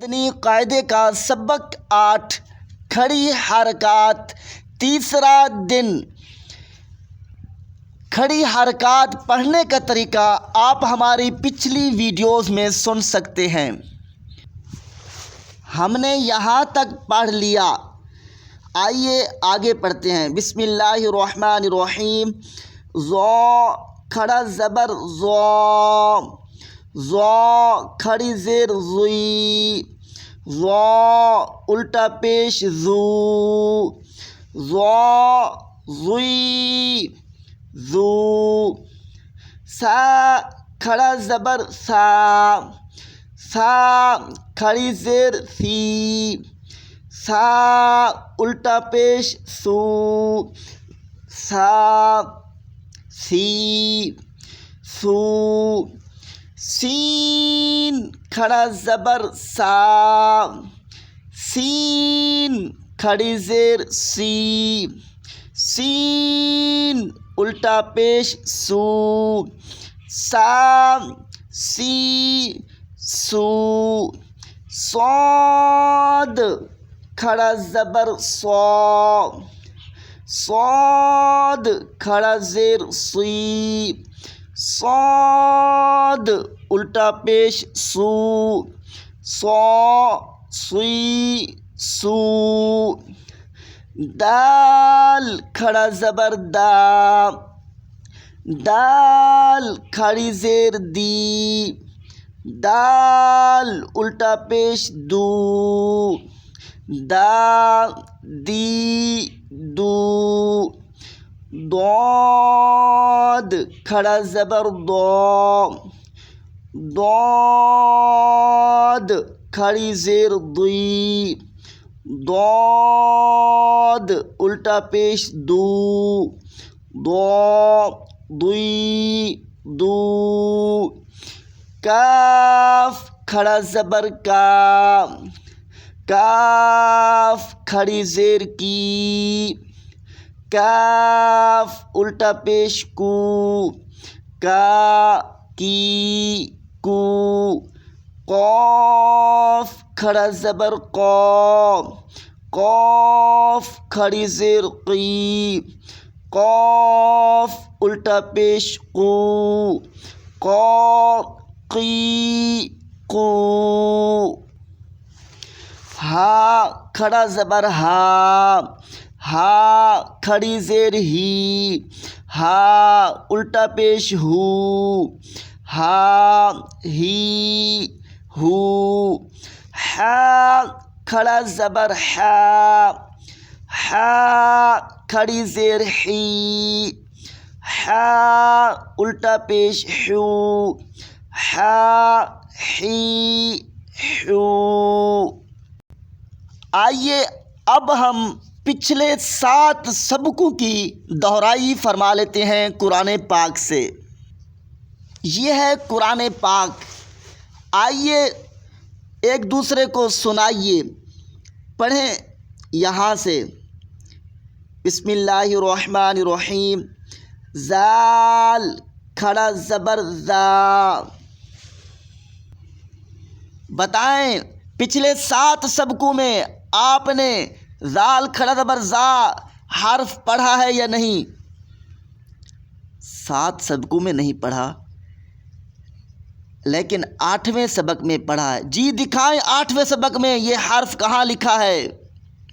مدنی قاعدے کا سبق 8 کھڑی حرکات تیسرا دن۔ کھڑی حرکات پڑھنے کا طریقہ آپ ہماری پچھلی ویڈیوز میں سن سکتے ہیں۔ ہم نے یہاں تک پڑھ لیا، آئیے آگے پڑھتے ہیں۔ بسم اللہ الرحمن الرحیم۔ ذو کھڑا زبر ذو، ذو کھڑی زیر ذی، ذو الٹا پیش ذو، ذو ذی ذو۔ سا کھڑا زبر سا، سا کھڑی زیر سی، سا الٹا پیش سو، سا سی سو۔ سین کھڑا زبر سا، سین کھڑی زیر سی، سین الٹا پیش سو، سا سی سو۔ صاد کھڑا زبر صا، صاد کھڑا زیر سی، صاد الٹا پیش سو، صا سی سو۔ دال کھڑا زبر دا، دال کھڑی زیر دی، دال الٹا پیش دو، دا دی دو۔ ضاد کھڑا زبر ضا، ضاد کھڑی زیر ضی، ضاد الٹا پیش دو، ضا ضی دو۔ کاف کھڑا زبر کا، کاف کھڑی زیر کی، کاف الٹا پیش کو، کا کی کو۔ قاف کھڑا زبر قا، قاف کھڑی زیر قی، قاف الٹا پیش قو، قا قی قو۔ ہا کھڑا زبر ہا، ہا کھڑی زیر ہی، ہا الٹا پیش ہو، ہا ہی ہو۔ ہا کھڑا زبر ہا، ہا کھڑی زیر ہی، ہا الٹا پیش ہو، ہا ہی ہو۔ آئیے اب ہم پچھلے 7 سبقوں کی دہرائی فرما لیتے ہیں قرآن پاک سے۔ یہ ہے قرآن پاک، آئیے ایک دوسرے کو سنائیے، پڑھیں یہاں سے۔ بسم اللہ الرحمن الرحیم۔ ذال کھڑا زبر ذا۔ بتائیں پچھلے 7 سبقوں میں آپ نے ذال کھڑا زبر ذا حرف پڑھا ہے یا نہیں؟ 7 سبقوں میں نہیں پڑھا، لیکن 8ویں سبق میں پڑھا ہے۔ جی دکھائیں 8ویں سبق میں یہ حرف کہاں لکھا ہے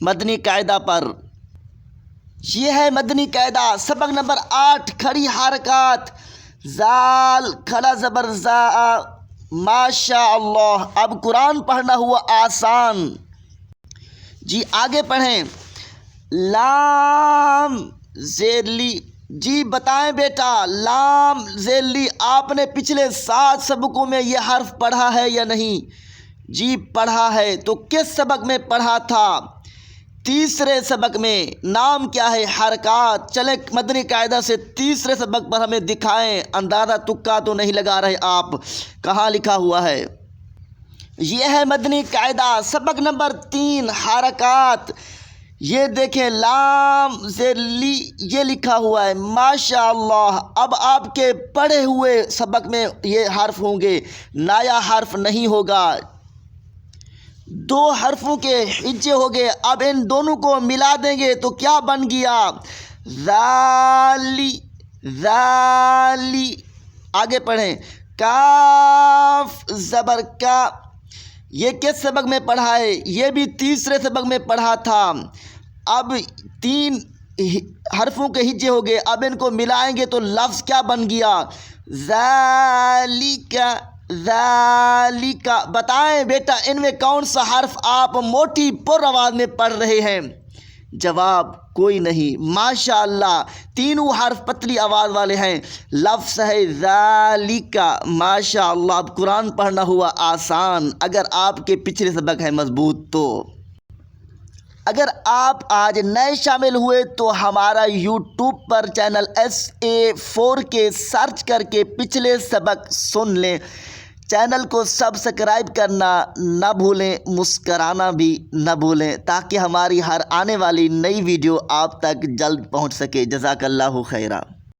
مدنی قاعدہ پر؟ یہ ہے مدنی قاعدہ سبق نمبر 8 کھڑی حرکات۔ ذال کھڑا زبر ذا۔ ماشاء اللہ، اب قرآن پڑھنا ہوا آسان۔ جی آگے پڑھیں۔ لام زیر لی، جی بتائیں بیٹا لام زیر لی آپ نے پچھلے 7 سبقوں میں یہ حرف پڑھا ہے یا نہیں؟ جی پڑھا ہے، تو کس سبق میں پڑھا تھا؟ تیسرے سبق میں۔ نام کیا ہے؟ حرکات۔ چلیں مدنی قاعدہ سے تیسرے سبق پر ہمیں دکھائیں، اندازہ تکا تو نہیں لگا رہے آپ، کہاں لکھا ہوا ہے؟ یہ ہے مدنی قاعدہ سبق نمبر 3 حرکات۔ یہ دیکھیں لام زیر لی یہ لکھا ہوا ہے۔ ماشاء اللہ، اب آپ کے پڑھے ہوئے سبق میں یہ حرف ہوں گے، نیا حرف نہیں ہوگا۔ دو حرفوں کے ہجے ہو گئے، اب ان دونوں کو ملا دیں گے تو کیا بن گیا؟ ذالی، ذالی۔ آگے پڑھیں، کاف زبر کا، یہ کس سبق میں پڑھا ہے؟ یہ بھی تیسرے سبق میں پڑھا تھا۔ اب 3 حرفوں کے ہجے ہو گئے، اب ان کو ملائیں گے تو لفظ کیا بن گیا؟ ذالک، ذالک۔ بتائیں بیٹا ان میں کون سا حرف آپ موٹی پر آواز میں پڑھ رہے ہیں؟ جواب کوئی نہیں۔ ماشاءاللہ تینوں حرف پتلی آواز والے ہیں۔ لفظ ہے ذالک۔ ماشاءاللہ اب قرآن پڑھنا ہوا آسان اگر آپ کے پچھلے سبق ہیں مضبوط تو۔ اگر آپ آج نئے شامل ہوئے تو ہمارا یوٹیوب پر چینل SA4K سرچ کر کے پچھلے سبق سن لیں۔ چینل کو سبسکرائب کرنا نہ بھولیں، مسکرانا بھی نہ بھولیں تاکہ ہماری ہر آنے والی نئی ویڈیو آپ تک جلد پہنچ سکے۔ جزاک اللہ خیرہ۔